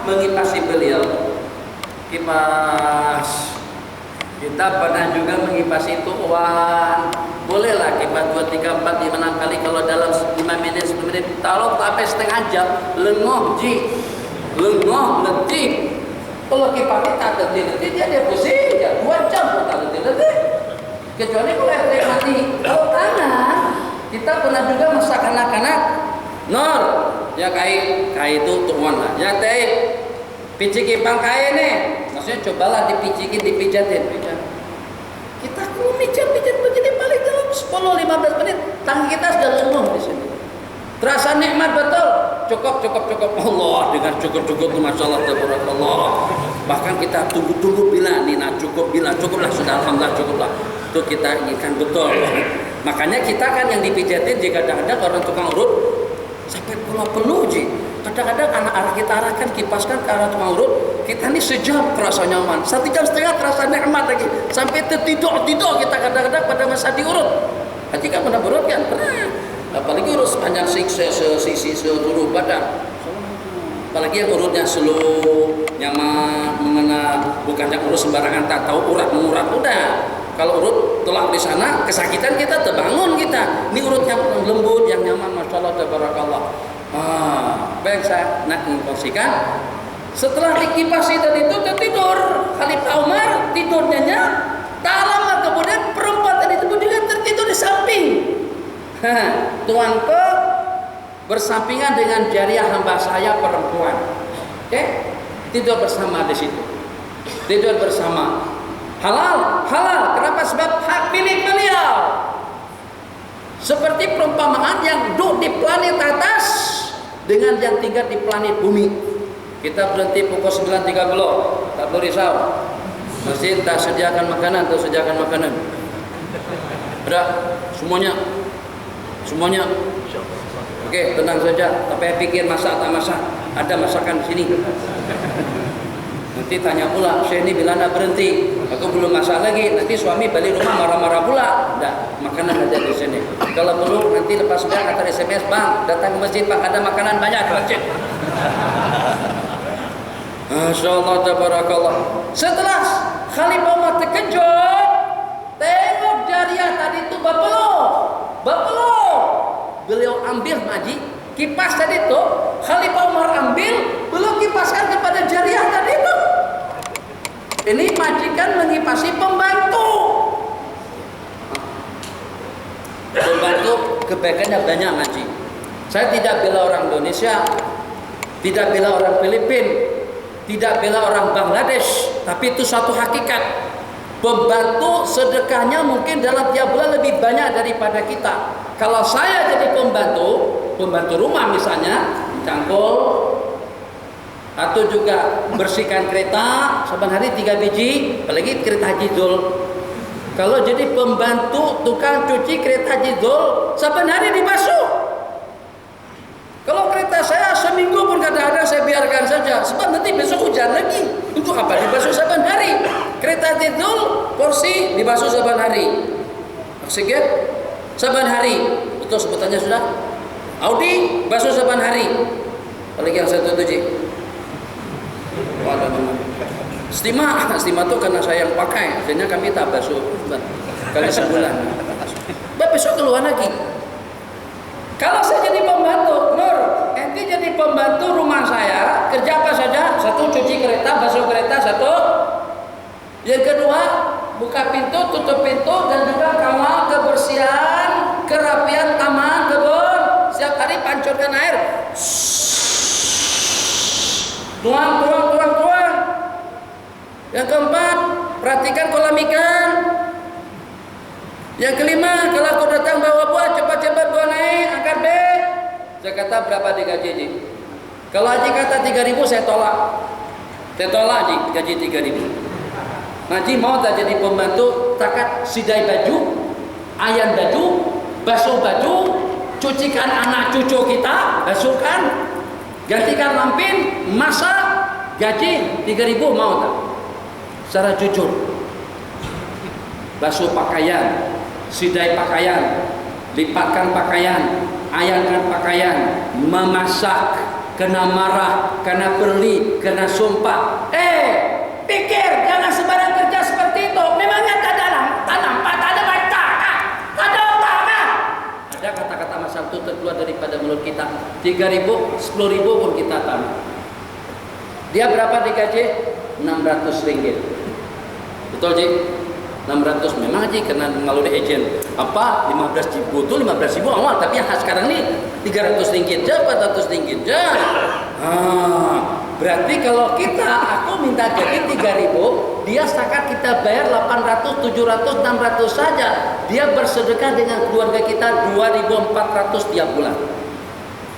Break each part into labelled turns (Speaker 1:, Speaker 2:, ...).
Speaker 1: mengipasi beliau. Kipas. Kita pernah juga mengipasi tuan. Bolehlah kipas 2, 3, 4, 5, 6 kali. Kalau dalam 5 menit, 10 menit, taruh sampai setengah jam, lengoh ji, lengoh letih. Kalau kipasnya tak letih-letih, dia pusing ya. 2 jam pun tak letih-letih. Kecuali kalau yang mati. Kalau tangan, kita pernah juga masak anak-anak. Nor, ya kai itu tuan lah. Ya teh, picik ipang kai nih. Maksudnya cobalah dipicikin, dipijatin. Kita kalau pijat begini paling dalam 10-15 menit, tangan kita sudah lenguh di sini. Terasa nikmat betul. Cukup. Allah dengan cukup itu masalah tabarakallah. Bahkan kita tunggu bila Nina cukuplah sudah alhamdulillah cukuplah. Itu kita inginkan betul. Makanya kita kan yang dipijatin jika kadang-kadang orang tukang urut sampai penuh ji. Kadang-kadang anak-anak kita arahkan, kipaskan ke arah tukang urut, kita ini sejam terasa nyaman, 1,5 jam terasa nikmat lagi, sampai tertidur kita kadang-kadang pada masa diurut. Ketika pernah berurut kan? Pernah. Apalagi urut sepanjang sisi seluruh badan. Apalagi yang urutnya slow, nyaman, mengena, bukan yang urut sembarangan tak tahu mengurat udah. Kalau urut telak di sana, kesakitan kita terbangun kita. Ini urut yang lembut, yang nyaman, masya Allah, tabarakallah. Baik saya nak informasikan. Setelah dikipasi tadi itu tertidur, Khalifah Umar tidurnya tak lama kemudian perempuan tadi itu juga tertidur di samping. Tuanku bersampingan dengan jariah hamba saya perempuan. Oke? Tidur bersama di situ. Tidur bersama. Halal. Kenapa? Sebab hak milik beliau. Seperti perumpamaan yang duduk di planet atas dengan yang tinggal di planet bumi. Kita berhenti pukul 9.30. Tak perlu risau. Masjid tak sediakan makanan. Ada semuanya. Oke, tenang saja. Tapi pikir masak tak masak. Ada masakan di sini. Nanti tanya pula, saya ini bila nak berhenti, aku belum masak lagi. Nanti suami balik rumah marah-marah pula. Tidak, makanan ada di sini. Kalau perlu nanti lepas sembahyang akan SMS, bang, datang ke masjid, bang, ada makanan banyak di masjid. Masya Allah, tabarakallah. Setelah Khalifah Umar terkejut, tengok jariah tadi itu berpeluh. Beliau ambil maji, kipas tadi itu, Khalifah Umar ambil, beliau kipaskan kepada jariah tadi itu. Ini majikan mengipasi pembantu. Pembantu kebaikannya banyak maji. Saya tidak bela orang Indonesia, tidak bela orang Filipina, tidak bela orang Bangladesh, tapi itu satu hakikat. Pembantu sedekahnya mungkin dalam tiap bulan lebih banyak daripada kita. Kalau saya jadi pembantu rumah misalnya, cangkul, atau juga bersihkan kereta, saban hari 3 biji, apalagi kereta Haji Dzul. Kalau jadi pembantu tukang cuci kereta Haji Dzul, saban hari dibasuh. Kalau kereta saya seminggu pun kadang-kadang saya biarkan saja, sebab nanti besok hujan lagi. Untuk apa dibasuh saban hari? Kereta Haji Dzul porsi dibasuh saban hari. Oksigen saban hari. Itu sebutannya sudah. Audi basuh saban hari. Apalagi yang 107. Stima itu karena saya yang pakai, akhirnya kami tak basuh kali sebulan. Besok keluar lagi. Kalau saya jadi pembantu, Nur, ente jadi pembantu rumah saya, kerja apa saja? Satu, cuci kereta, basuh kereta, satu. Yang kedua, buka pintu, tutup pintu, dan juga kawal kebersihan, kerapian taman, kebun. Setiap hari pancurkan air. Tuang. Yang keempat, perhatikan kolam ikan. Yang kelima, kalau aku datang bawa buah, cepat-cepat buah naik, angkat beg. Saya kata berapa digaji, Ji? Kalau Haji kata 3.000, saya tolak. Saya tolak, Ji, gaji 3.000. Haji mau tak jadi pembantu, takat sidai baju, ayan baju, basuh baju, cucikan anak cucu kita, basuhkan, gantikan lampin, masak, gaji 3.000 mau tak? Secara jujur. Basuh pakaian, sidai pakaian, lipatkan pakaian, ayankan pakaian, memasak, kena marah, kena beli, kena sumpah. Pikir jangan sembarang kerja seperti itu. Memangnya tak ada tanam, tak ada baca, tak ada otak. Ada kata-kata macam itu terkeluar daripada mulut kita. 3.000, 10.000 pun kita tanam. Dia berapa digaji? 600 ringgit. Betul Ji? 600 memang Ji kena melalui agen. Apa? 15.000 itu 15.000 awal, tapi yang sekarang ini 300 ringgit je, 400 ringgit je. Berarti kalau aku minta gaji 3.000, dia setakat kita bayar 800, 700, 600 saja. Dia bersedekah dengan keluarga kita 2.400 tiap bulan.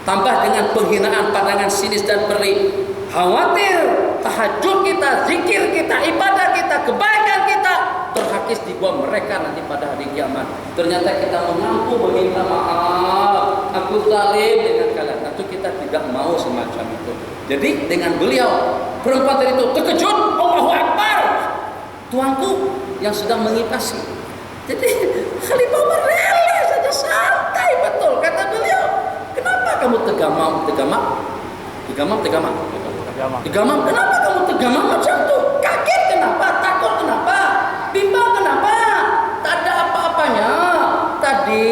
Speaker 1: Tambah dengan penghinaan, pandangan sinis dan pelik. Khawatir tahajud kita, zikir kita, ibadah kita, kebaikan kita terhakis di bawah mereka nanti pada hari kiamat. Ternyata kita mengaku meminta maaf, aku zalim dengan kalian. Tentu kita tidak mau semacam itu. Jadi dengan beliau, perempuan tadi itu terkejut, Allahu Akbar, tuanku yang sedang mengipasi. Jadi Khalifah Umar rela saja, santai betul. Kata beliau, kenapa kamu tegamam? Tegamam, kenapa kamu tegamam macam itu? Kaget kenapa? Takut kenapa? Bimbang kenapa? Tak ada apa-apanya. Tadi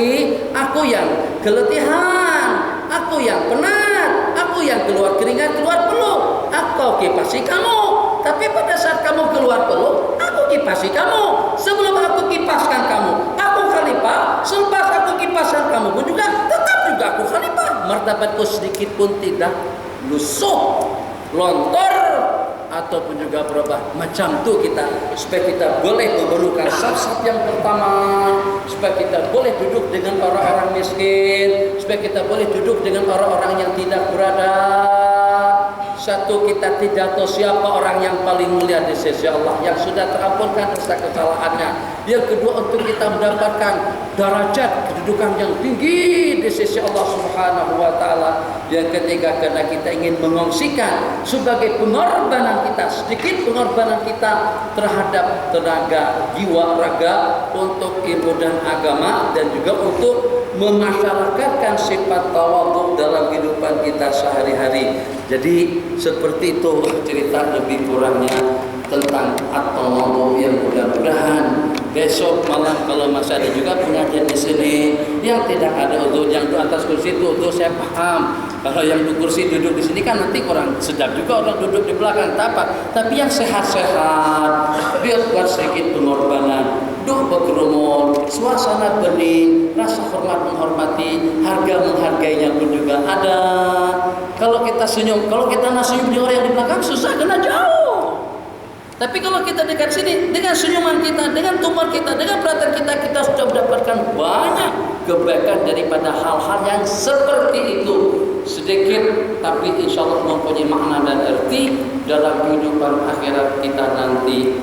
Speaker 1: aku yang keletihan, aku yang penat, aku yang keluar keringat, keluar peluh. Aku kipasi kamu. Tapi pada saat kamu keluar peluh, aku kipasi kamu. Sebelum aku kipaskan kamu, aku khalifah. Selepas aku kipaskan kamu pun juga, tetap juga aku khalifah. Martabatku sedikit pun tidak lusuh, lontor, ataupun juga berubah. Macam tu kita, supaya kita boleh memerlukan saf-saf yang pertama, supaya kita boleh duduk dengan orang-orang miskin, supaya kita boleh duduk dengan orang-orang yang tidak berada. Satu, kita tidak tahu siapa orang yang paling mulia di sisi Allah, yang sudah terampunkan dosa kesalahannya. Yang kedua, untuk kita mendapatkan darajat kedudukan yang tinggi di sisi Allah Subhanahu wa taala. Yang ketiga, karena kita ingin mengongsikan sebagai pengorbanan kita, sedikit pengorbanan kita terhadap tenaga, jiwa, raga untuk ilmu dan agama, dan juga untuk memasyarakatkan sifat tawadhu dalam kehidupan kita sehari-hari. Jadi seperti itu cerita lebih kurangnya tentang at-tawadhu, yang mudah-mudahan besok malam kalau masih ada juga pengajian di sini yang tidak ada udhu, yang di atas kursi itu udhu saya paham. Kalau yang di kursi duduk di sini kan nanti kurang sedap juga orang duduk di belakang, tapi yang sehat-sehat biar buat sedikit pengorbanan, duduk berkerumun, suasana bening, rasa hormat menghormati, harga menghargainya pun juga ada. Kalau kita senyum, kalau kita nak senyum di orang yang di belakang susah, kena jauh. Tapi kalau kita dekat sini, dengan senyuman kita, dengan tumor kita, dengan perhatian kita, kita sudah mendapatkan banyak kebaikan daripada hal-hal yang seperti itu. Sedikit tapi insya Allah mempunyai makna dan arti dalam kehidupan akhirat kita nanti,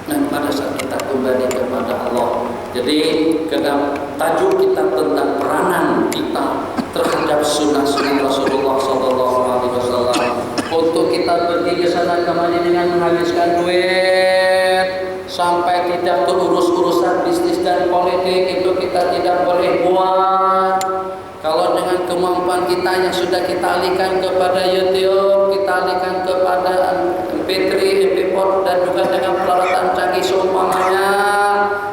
Speaker 1: dan pada saat kita kembali kepada Allah. Jadi karena tajuk kita tentang peranan kita terhadap sunnah-sunnah Rasulullah SAW, untuk kita pergi ke sana kemari dengan menghabiskan duit sampai tidak terurus urusan bisnis dan politik, itu kita tidak boleh buat. Kalau dengan kemampuan kita yang sudah kita alihkan kepada YouTube, kita alihkan kepada MP3, MP4, dan juga dengan peralatan canggih seumpamanya,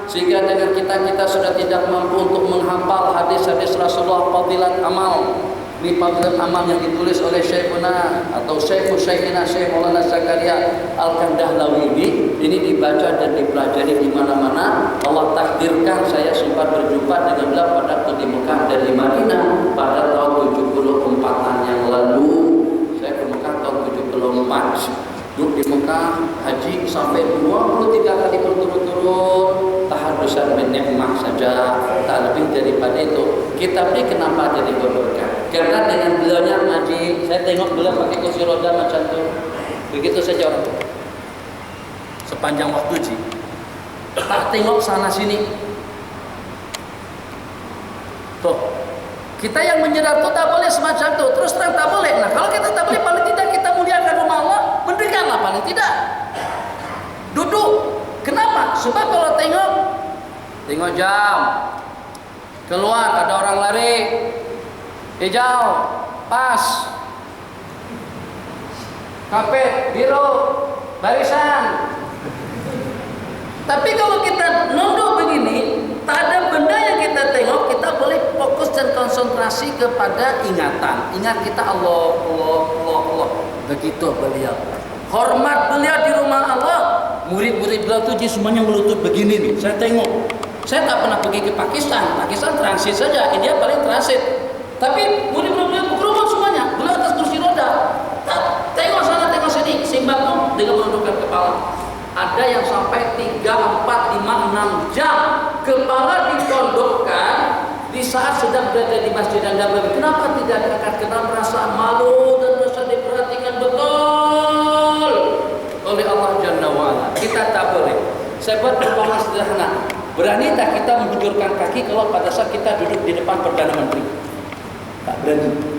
Speaker 1: sehingga dengan kita sudah tidak mampu untuk menghafal hadis-hadis Rasulullah, fadilat amal. Ini fadilat amal yang ditulis oleh Syekhuna atau Syekhina Syekh Maulana Zakaria Al-Kandahlawi ini dibaca dan dipelajari di mana-mana. Allah takdirkan saya sempat berjumpa dengan beliau pada waktu di Mekah dan di Madinah pada tahun 74-an yang lalu. Saya ke Mekah tahun 74. Duduk di Mekah haji sampai 23 kali berturut-turut, tahadusan bin ni'mah saja, tak lebih daripada itu. Kitab ini kenapa jadi berberkah? Karena dengan beliaunya ngaji, saya tengok beliau pakai kursi roda macam itu, begitu saja orang tua. Sepanjang waktu sih, tak tengok sana sini. Tuh, kita yang menyerah tuh tak boleh semacam itu. Terus terang tak boleh. Nah kalau kita tak boleh, paling tidak kita muliakan rumah Allah, mendekatlah paling tidak. Duduk. Kenapa? Sebab kalau tengok jam, keluar ada orang lari, hijau, pas, Kapet, biro, barisan. Tapi kalau kita nunduk begini, tak ada benda yang kita tengok, kita boleh fokus dan konsentrasi kepada ingatan. Ingat kita Allah. Begitu beliau. Hormat beliau di rumah Allah. Murid-murid beliau tuh semuanya melutut begini nih. Saya tengok. Saya tak pernah pergi ke Pakistan. Pakistan transit saja, India paling transit. Tapi murid-murid beliau berkerumun semuanya. Beliau atas kursi roda. Tengok sana, tengok sini. Simbang dengan menundukkan kepala. Ada yang sampai 3, 4, 5, 6 jam kepala ditundukkan di saat sedang berada di masjid dan dalam. Kenapa tidak diangkat? Karena merasa malu dan merasa diperhatikan betul oleh Allah Jalla wa'ala. Kita tak boleh. Saya buat perumpamaan sederhana. Berani tak kita menjulurkan kaki kalau pada saat kita duduk di depan Perdana Menteri? Tak berani.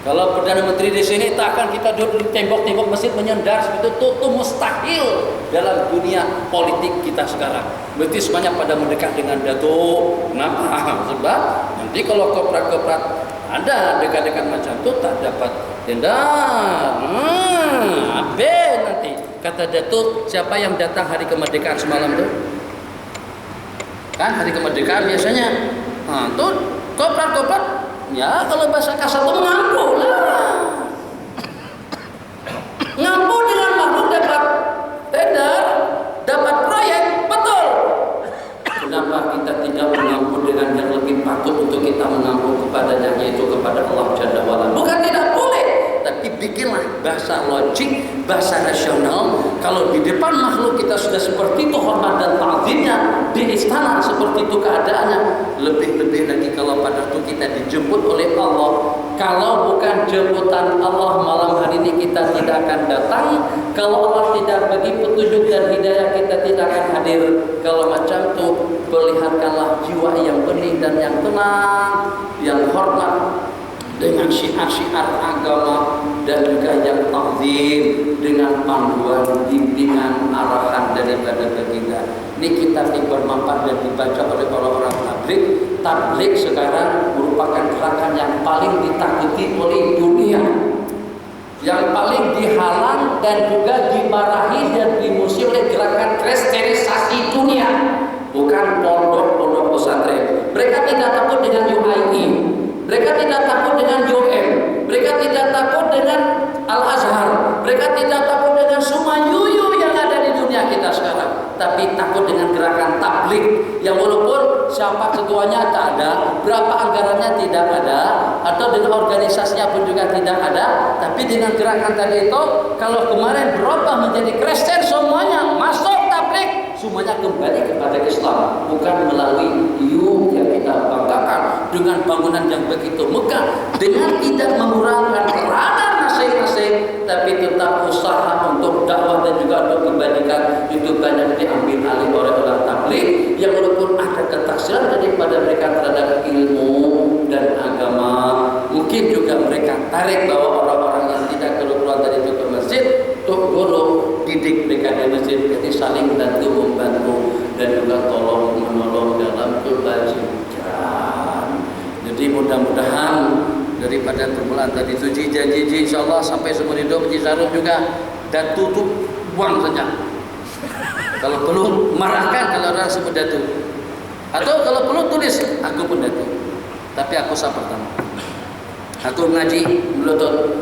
Speaker 1: Kalau Perdana Menteri di sini, tak akan kita duduk di tembok-tembok masjid menyendar seperti itu mustahil dalam dunia politik kita sekarang. Berarti semuanya pada mendekat dengan Datuk. Kenapa? Sebab nanti kalau koprat-koprat ada dekat-dekat macam itu tak dapat tendang. Apa nanti? Kata Datuk, siapa yang datang hari kemerdekaan semalam tu? Kan hari kemerdekaan biasanya. Tuh koprat-koprat. Ya kalau bahasa kasar itu mengampu lah. Ngampu dengan makhluk dapat tender, dapat proyek, betul. Kenapa kita tidak mengampu dengan yang lebih patut untuk kita mengampu kepadanya, yaitu kepada Allah Jalla wa'ala? Bukan tidak boleh, tapi bikinlah bahasa logik, bahasa rasional. Kalau di depan makhluk kita sudah seperti itu hormat dan ta'zimnya, di istana seperti itu keadaannya, lebih-lebih lagi kalau pada itu kita dijemput oleh Allah. Kalau bukan jemputan Allah malam hari ini kita tidak akan datang. Kalau Allah tidak bagi petunjuk dan hidayah kita tidak akan hadir. Kalau macam itu, perlihatkanlah jiwa yang bening dan yang tenang, yang hormat dengan syiar-syiar agama dan juga yang ta'zim dengan panduan bimbingan arahan daripada baginda. Ini kitab yang bermanfaat dan dibaca oleh orang-orang tabligh. Tabligh sekarang merupakan gerakan yang paling ditakuti oleh dunia, yang paling dihalang dan juga dimarahi dan dimusuhi oleh gerakan kristenisasi dunia, bukan pondok-pondok pesantren. Mereka tidak takut dengan UII, mereka tidak takut dengan UM, mereka tidak takut dengan Al-Azhar, mereka tidak takut dengan semua yuyu yang ada di dunia kita sekarang, tapi takut dengan gerakan tabligh yang walaupun siapa ketuanya tak ada, berapa anggarannya tidak ada, atau dengan organisasinya pun juga tidak ada, tapi dengan gerakan tadi itu, kalau kemarin berubah menjadi Kristen semuanya masuk tabligh, semuanya kembali kepada Islam, bukan melalui yang kita banggakan dengan bangunan yang begitu megah, dengan tidak mengurangkan peranan masing-masing, tapi tetap usaha untuk dakwah dan juga untuk kebaikan itu banyak diambil alih oleh orang tabligh yang walaupun ada ketaksiran daripada mereka terhadap ilmu dan agama, mungkin juga mereka tarik bahwa orang-orang yang tidak keluar dari itu ke masjid untuk guru didik mereka di masjid, jadi saling bantu membantu dan juga tolong menolong dalam kebajikan. Jadi mudah-mudahan daripada permulaan tadi itu janji insyaallah sampai seumur hidup Haji Sarum juga dan tutup buang saja. Kalau perlu marahkan kalau orang sebut datu, atau kalau perlu tulis aku pun datu, tapi aku sah pertama. Aku mengaji melutut.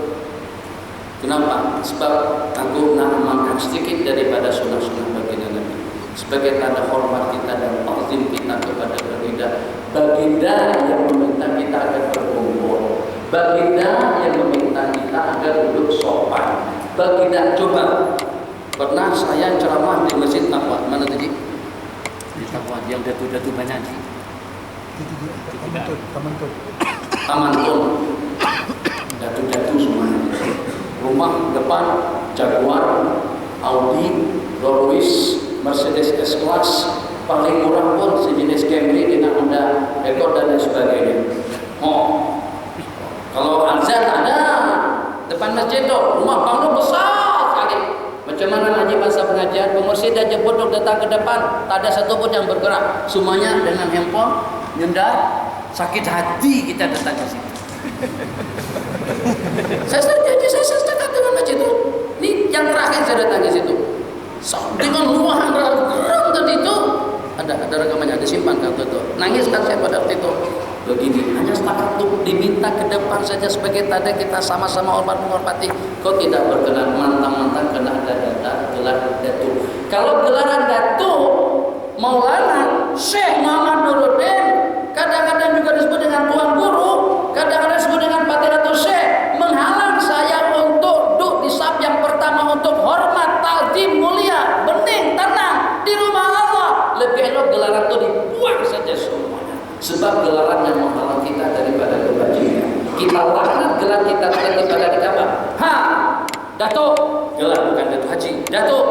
Speaker 1: Kenapa? Sebab aku nak amalkan sedikit daripada sunnah-sunnah baginda Nabi sebagai tanda hormat kita dan ta'zim kita kepada baginda. Baginda yang meminta kita agar berkumpul, baginda yang meminta kita agar duduk sopan. Baginda, coba pernah saya ceramah di Masjid Taqwa, mana tadi? Di Taqwa yang datu-datu banyak di Taman Tun, datu-datu semuanya. Rumah depan Jaguar, Audi, Rolls Royce, Mercedes S-Class, paling murah pun sejenis Camry dengan Honda Accord dan lain sebagainya. Kalau Alza ada depan masjid tu, rumah bangun besar sekali. Macam mana ngaji masa pengajian, pengurus dan jemput datang ke depan, tak ada satu pun yang bergerak, semuanya dengan handphone, nyendar, sakit hati kita datang ke sini. Saya setuju dengan saja sebagai tanda kita sama-sama hormat menghormati. Kau tidak berkenan mantang-mantang kena ada gelar Datuk. Kalau gelaran Datuk Maulana Syekh Muhammad Nuruddin, kadang-kadang juga disebut dengan Tuan Guru, kadang-kadang disebut dengan Fadilatul Syekh, menghalang saya untuk duduk di saf yang pertama untuk hormat, takdim, mulia, bening, tenang di rumah Allah. Lebih elok gelaran itu dibuang saja semuanya, sebab gelaran yang menghalang kita daripada kebajikan. Kita laknat gelar kita daripada dikabah. Datuk, gelar bukan Datuk Haji. Datuk,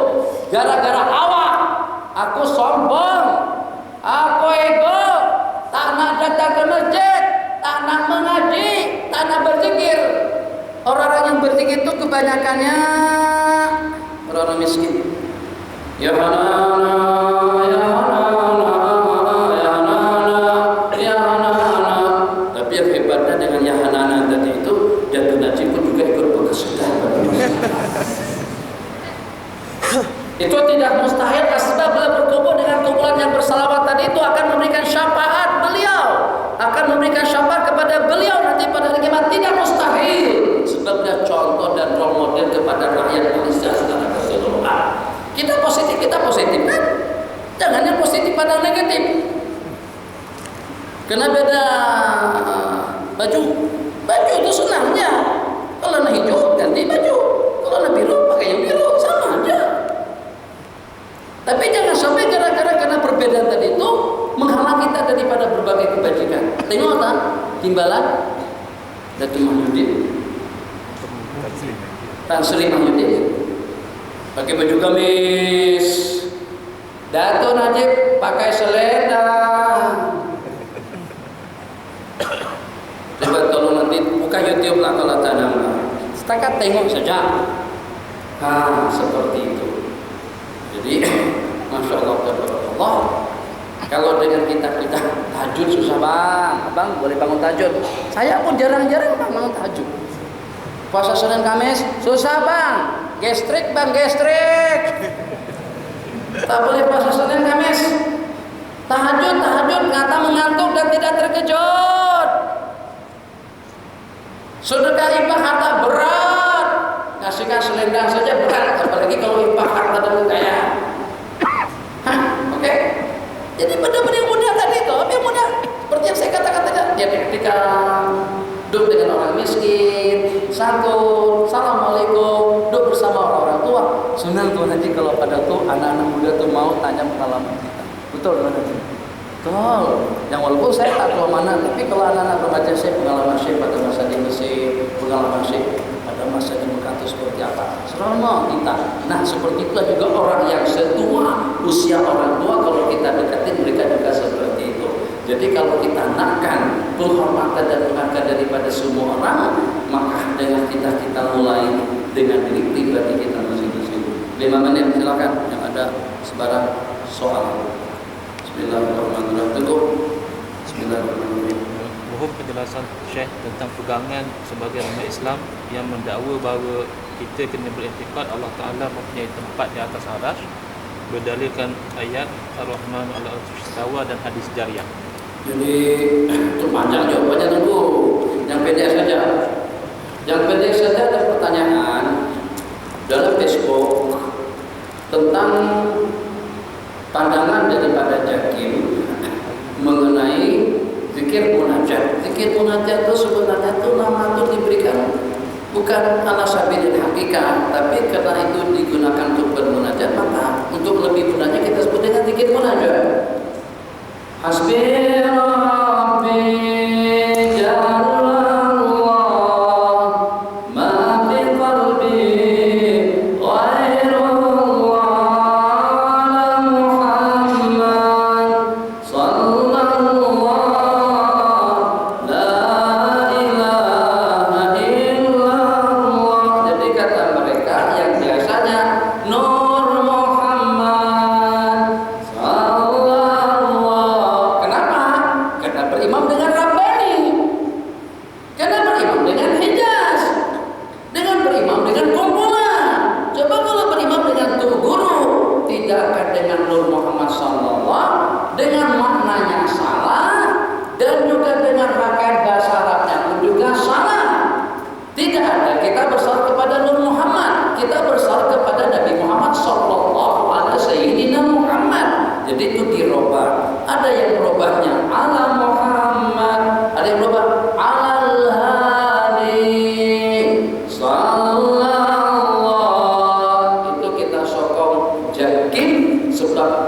Speaker 1: gara-gara awak aku sombong, aku ego, tak nak datang ke masjid, tak nak mengaji, tak nak berzikir. Orang-orang yang berzikir itu kebanyakannya orang-orang miskin. Ya Hanana, ya Hanana, ya Hanana, ya Hanana. Tapi yang hebatnya dengan ya Hanana tadi itu, Datuk Najib pun juga ikut berkesudahan. Itu tidak mustahil, sebab beliau berkumpul dengan kumpulan yang bersalawat tadi itu akan memberikan syafaat beliau, akan memberikan syafaat kepada beliau nanti pada hari kiamat. Tidak mustahil, sebab dia contoh dan role model kepada rakyat Malaysia secara keseluruhan. Kita positif kan? Jangan yang positif pada negatif. Kena beda baju itu senangnya. Kalau warna hijau ganti baju, kalau warna biru pakai yang biru, sama aja. Tapi jangan sampai gara-gara karena perbedaan tadi itu menghalang kita daripada berbagai kebajikan. Tengok tak timbalan Datuk Mahyudin, Tan Sri Mahyudin pakai baju gamis, Datuk Najib pakai selendang. Coba kalau nanti buka YouTube lah kalau tanam, setakat tengok saja. Seperti itu. Jadi, Masya Allah, Allah. Kalau dengan kita tahajud susah bang, abang boleh bangun tahajud. Saya pun jarang-jarang bangun tahajud. Puasa Senin Kamis susah bang, gestrik bang, gestrik. Tak boleh puasa Senin Kamis. Tahajud ngata mengantuk dan tidak terkejut. Sedekah infak harta berat, ngasihkan selendang saja berat, apalagi kalau infak harta dan kaya. Oke? Jadi benar-benar yang mudah tadi itu, yang mudah. Seperti yang saya katakan tadi, dia ketika duduk dengan orang miskin, santun, assalamualaikum, duduk bersama orang-orang tua. Senang tuh nanti kalau pada tuh anak-anak muda tuh mau tanya pengalaman kita. Betul kan nanti? Betul. Yang walaupun saya tak tahu mana, tapi kalau anak-anak remaja saya pengalaman saya pada masa di Mesir, pengalaman saya pada masa di Mekah itu seperti apa. Selama kita. Nah seperti itulah juga orang yang setua usia orang tua kalau kita dekatin mereka juga seperti itu. Jadi kalau kita nakkan penghormatan dan penghargaan daripada semua orang, maka dengan kita mulai dengan diri pribadi kita masing-masing. 5 menit silakan yang ada sebarang soal. Bismillahirrahmanirrahim. Bismillahirrahmanirrahim.
Speaker 2: Mohon penjelasan Syekh tentang pegangan sebagai umat Islam yang mendakwa bahawa kita kena beriktikad Allah Ta'ala mempunyai tempat di atas arasy, berdalilkan ayat Ar-Rahman ala al-Arsh istawa dan hadis Jariyah.
Speaker 1: Jadi itu panjang jawabannya tunggu. Yang pendek saja. Yang pendek saja ada pertanyaan dalam Facebook tentang pandangan daripada Jakim mengenai zikir munajat. Zikir munajat itu sebenarnya itu nama itu diberikan bukan ala sabilil haqiqah, tapi karena itu digunakan untuk bermunajat, maka untuk lebih gunanya kita sebut dengan zikir munajat. Hasbi Rabbi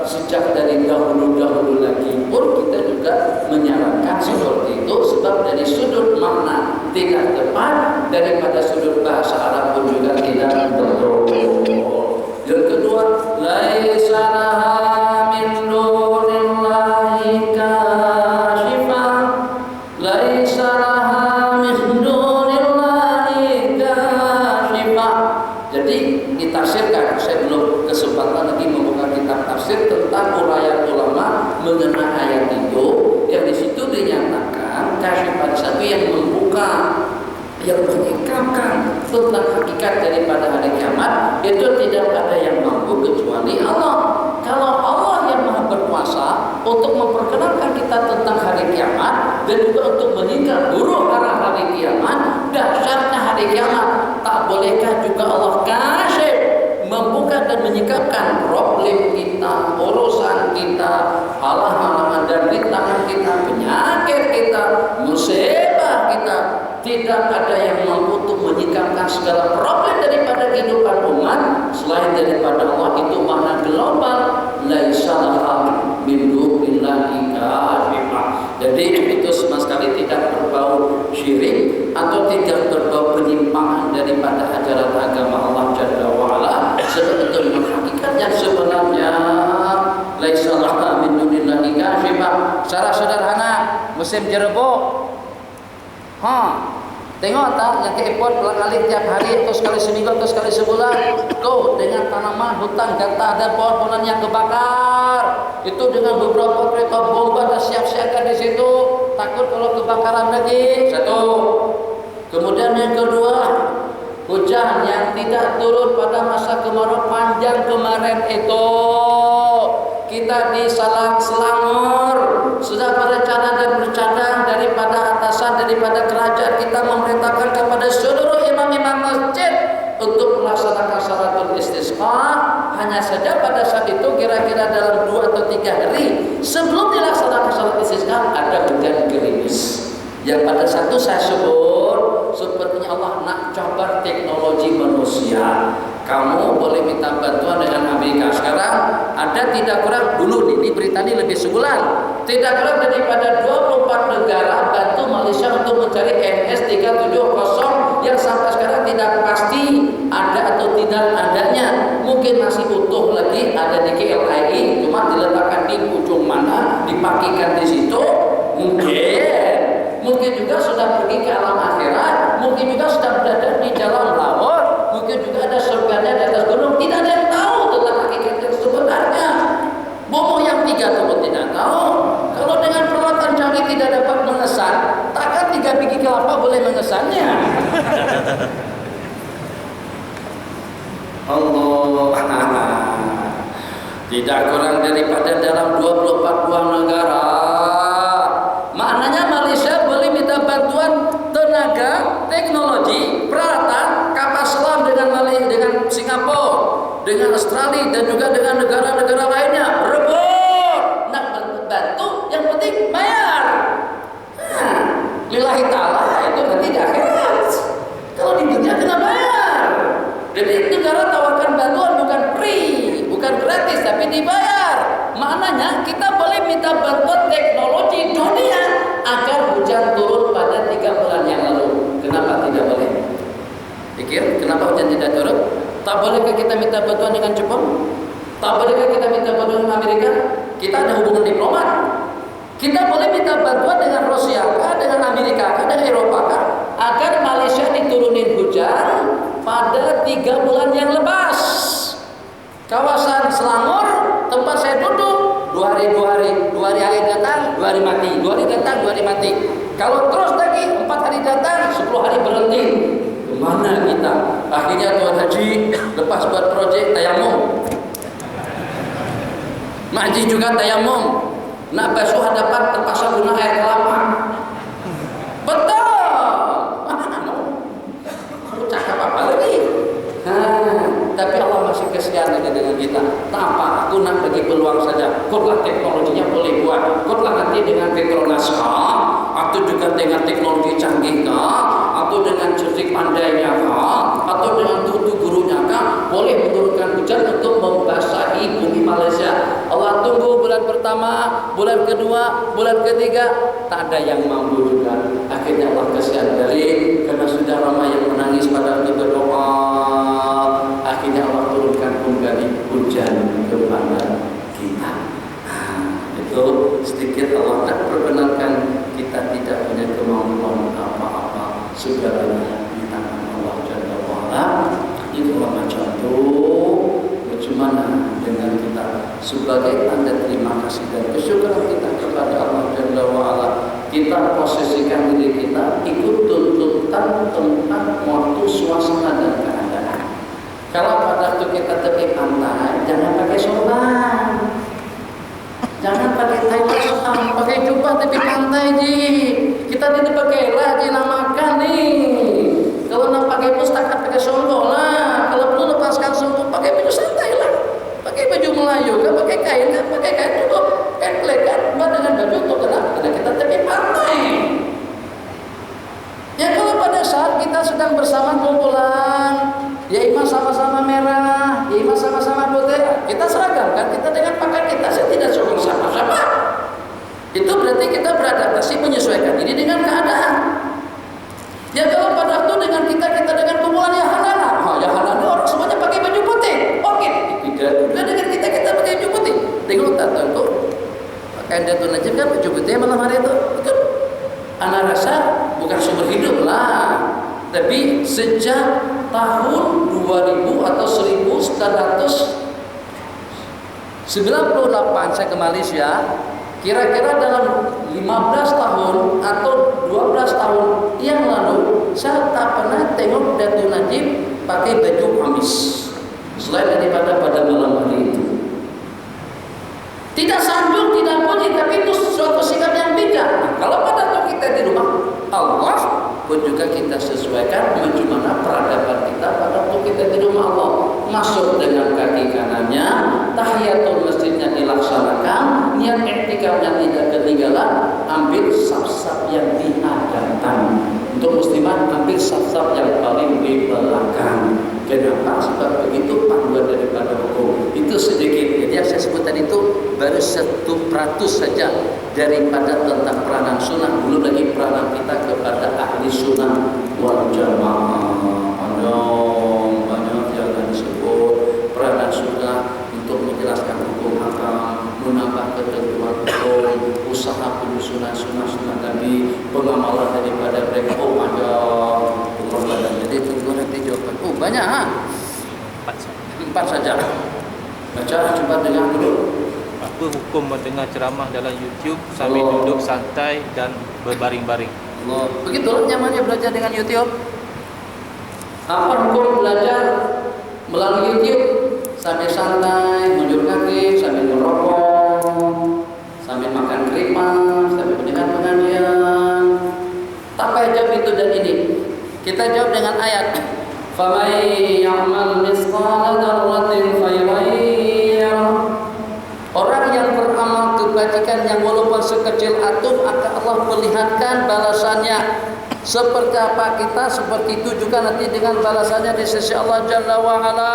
Speaker 1: sejak dari dahulu-dahulu lagi pun kita juga menyarankan seperti itu, sebab dari sudut makna tidak tepat, daripada sudut bahasa Arab pun juga tidak betul. Yang kedua, laisa laha min dunillahi kashifah, laisa laha min dunillahi kashifah. Jadi ditafsirkan, saya belum kesempatan lagi membuka kitab tafsir tentang uraian ulama mengenai ayat itu, yang di situ dinyatakan kashifah satu yang membuka, yang menyingkapkan tentang hakikat daripada hari kiamat, itu tidak ada yang mampu kecuali Allah. Kalau Allah yang maha berkuasa untuk memperkenalkan kita tentang hari kiamat dan juga untuk meninggal huru hara hari kiamat, dahsyatnya hari kiamat, tak bolehkah juga Allah kasyif, membuka dan menyingkapkan problem kita, urusan kita, halang-halangan dan rintangan kita, penyakit kita, musibah kita. Tidak ada yang mampu untuk menyingkapkan segala problem daripada kehidupan umat selain daripada Allah. Itu makna global, laisa laha min dunillahi kashifah. Jadi itu sama sekali tidak berbau syirik atau tidak berbau penyimpangan daripada ajaran agama Allah Jalla wa'ala. Sebab itu hakikat yang sebenarnya laisa laha min dunillahi kashifah. Secara sederhana, musim jerebuk, tengok tak yang ke airport kali tiap hari atau sekali seminggu atau sekali sebulan, tuh dengan tanaman hutan gantah dan pohon-pohonan yang kebakar, itu dengan beberapa kereta bomba dan siap-siaga di situ, takut kalau kebakaran lagi. Satu. Kemudian yang kedua, hujan yang tidak turun pada masa kemarau panjang kemarin itu. Kita di Selangor sudah berencana dan bercadang daripada atasan, daripada kerajaan kita memerintahkan kepada seluruh imam-imam masjid untuk melaksanakan salatul istisqa. Hanya saja pada saat itu kira-kira dalam 2 atau 3 hari sebelum dilaksanakan salat istisqa ada hujan gerimis, yang pada satu saya sebut sepertinya Allah nak coba teknologi manusia. Kamu boleh minta bantuan dengan Amerika. Sekarang ada tidak kurang, dulu nih, di berita ini lebih sebulan, tidak kurang daripada 24 negara bantu Malaysia untuk mencari NS370 yang sampai sekarang tidak pasti ada atau tidak adanya. Mungkin masih utuh lagi ada di KLIA, cuma diletakkan di ujung mana, dipakikan di situ. Mungkin juga sudah pergi ke alam akhirat, mungkin juga sudah berada di jalan laut, mungkin juga ada surganya di atas gunung. Tidak ada yang tahu tentang hakikat yang sebenarnya. Bomo yang 3 pun tidak tahu. Kalau dengan peralatan canggih tidak dapat mengesan, takkan 3 biji kelapa boleh mengesannya. Allah. Tidak kurang daripada dalam 24 buah negara. Maknanya Malaysia boleh minta bantuan tenaga, teknologi, peralatan, kapal selam dengan Malaysia, dengan Singapura, dengan Australia dan juga dengan negara-negara lainnya. Rebut, nak bantu, yang penting bayar. Lillahi ta'ala, itu nanti di akhirat. Kalau di dunia kena bayar. Jadi negara tawarkan bantuan bukan free, bukan gratis, tapi dibayar. Maknanya kita boleh minta bantuan teknologi dunia agar hujan turun pada 3 bulan yang lalu. Kenapa tidak boleh? Pikir, kenapa hujan tidak turun? Tak bolehkah kita minta bantuan dengan Jepang? Tak bolehkah kita minta bantuan dengan Amerika? Kita ada hubungan diplomat. Kita boleh minta bantuan dengan Rusia, dengan Amerika, dengan Eropa, agar Malaysia diturunin hujan pada 3 bulan yang lepas. Kawasan Selangor, tempat saya duduk, 2 hari datang, 2 hari mati, 2 hari datang, 2 hari mati. Kalau terus lagi 4 hari datang, 10 hari berhenti. Kemana kita? Akhirnya Tuan Haji lepas buat proyek tayamum. Mak Haji juga tayamum. Nak basuh hadapan terpaksa guna air kelapa. Betul. Aku cakap apa lagi? Tapi Allah masih kesian lagi dengan kita. Tak apa, aku nak bagi peluang saja. Kotlah teknologinya boleh buat. Kotlah nanti dengan Petronas atau juga dengan teknologi canggih atau dengan cerdik pandainya atau dengan tutu gurunya boleh menurunkan hujan untuk membasahi bumi Malaysia. Allah pertama, bulan kedua, bulan ketiga, tak ada yang mampu juga. Akhirnya Allah kasihan dari, karena sudah ramai yang menangis pada waktu berdoa. Akhirnya Allah turunkan kembali hujan kepada kita. Itu sedikit Allah tak perkenankan kita tidak punya kemampuan apa-apa, segalanya di tangan Allah Jalla wa'ala. Itu macam itu. Bagaimana dengan kita sebagai tanda terima kasih dan kesyukuran kita kepada Allah Jalla wa'ala, kita posisikan diri kita ikut tuntutan tentang waktu, suasana dan keadaan. Kalau pada waktu kita tepi pantai, jangan pakai sorban, jangan pakai taiwan, pakai jubah tepi pantai ji. Kita tidak pakai lah ji namakan nih. Kalau nak pakai pustakat pakai sombong lah. Kalau perlu lepaskan sombong pakai baju santai lah. Pakai baju Melayu kan, pakai kain kan, pakai kain cukup, kain plekat, dengan baju untuk kenapa? Karena kita tepi pantai. Ya kalau pada saat kita sedang bersama kumpulan, ya imam sama-sama merah, ya imam sama-sama putih, kita seragam kan, kita dengan pakaian kita, saya tidak sombong sama-sama. Itu berarti kita beradaptasi menyesuaikan diri dengan keadaan. Ya kalau pada waktu dengan kita dengan kumpulan ya halana, ya halana orang semuanya pakai baju putih, oke. Tidak juga dengan kita pakai baju putih. Tengok tak tuh, pakaian Datuk Najib kan baju putih malam hari itu, betul. Anak rasa bukan sumber hidup lah, tapi sejak tahun 2000 atau 1998 saya ke Malaysia. Kira-kira dalam 15 tahun atau 12 tahun yang lalu, saya tak pernah tengok Datuk Najib pakai baju kamis selain daripada pada malam hari itu. Tidak sanjung, tidak puji, tapi itu suatu sikap yang bijak. Nah, kalau pada waktu kita di rumah, Allah pun juga kita sesuaikan bagaimana peradaban kita pada waktu kita di rumah Allah. Masuk dengan kaki kanannya, tahiyatul masjidnya dilaksanakan, niat i'tikafnya tidak ketinggalan, ambil saf-saf yang di hadapan. Untuk muslimat ambil saf-saf yang paling di belakang. Kenapa? Sebab begitu panduan daripada hukum. Itu sedikit. Jadi yang saya sebut tadi itu baru 1% saja daripada tentang peranan sunnah. Belum lagi peranan kita kepada ahli sunnah wal jamaah. Banyak jangan disebut peranan sunnah untuk menjelaskan hukum hakam, menambah ketentuan hukum, usaha penyusunan sunnah Nabi, pengamalan daripada mereka. Oh ada pengorbanan. Jadi tunggu nanti jawaban. Oh banyak ha? 4 saja. Baca coba dengar dulu.
Speaker 2: Apa hukum mendengar ceramah dalam YouTube sambil duduk santai dan berbaring-baring?
Speaker 1: Allah. Begitulah nyamannya belajar dengan YouTube. Apa hukum belajar melalui YouTube sambil santai, mundur kaki, sambil merokok, sambil makan keripik, sambil mendengar pengajian? Tak payah jawab itu dan ini. Kita jawab dengan ayat. فَمَنْ يَعْمَلْ مِثْقَالَ ذَرَّةٍ خَيْرًا يَرَهُ. Orang yang beramal kebajikan yang walaupun sekecil atom akan Allah perlihatkan balasannya. Seperti apa kita, seperti itu juga nanti dengan balasannya di sisi Allah Jalla wa'ala.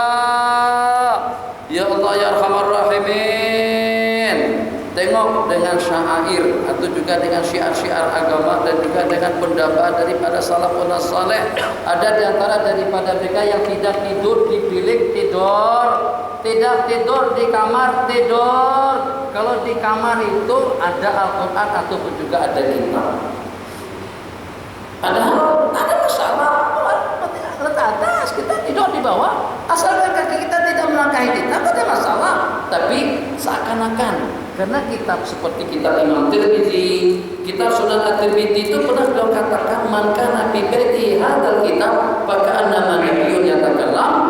Speaker 1: Ya Allah ya Arhamar Rahimin. Tengok dengan syair atau juga dengan syiar-syiar agama dan juga dengan pendapat daripada salafun saleh. Ada di antara daripada mereka yang tidak tidur di bilik tidur, tidak tidur di kamar tidur. Kalau di kamar itu ada Al-Quran ataupun juga ada kitab. Padahal tak ada masalah. Letak atas, kita tidur di bawah. Asalkan kaki kita tidak melangkahi kitab, tak ada masalah. Tapi seakan-akan karena kitab seperti kitab Imam Tirmidzi, kitab Sunan At-Tirmidzi itu pernah beliau katakan, man kana fi baiti hadzal kitab fa ka'annama nabiyyun yatakallam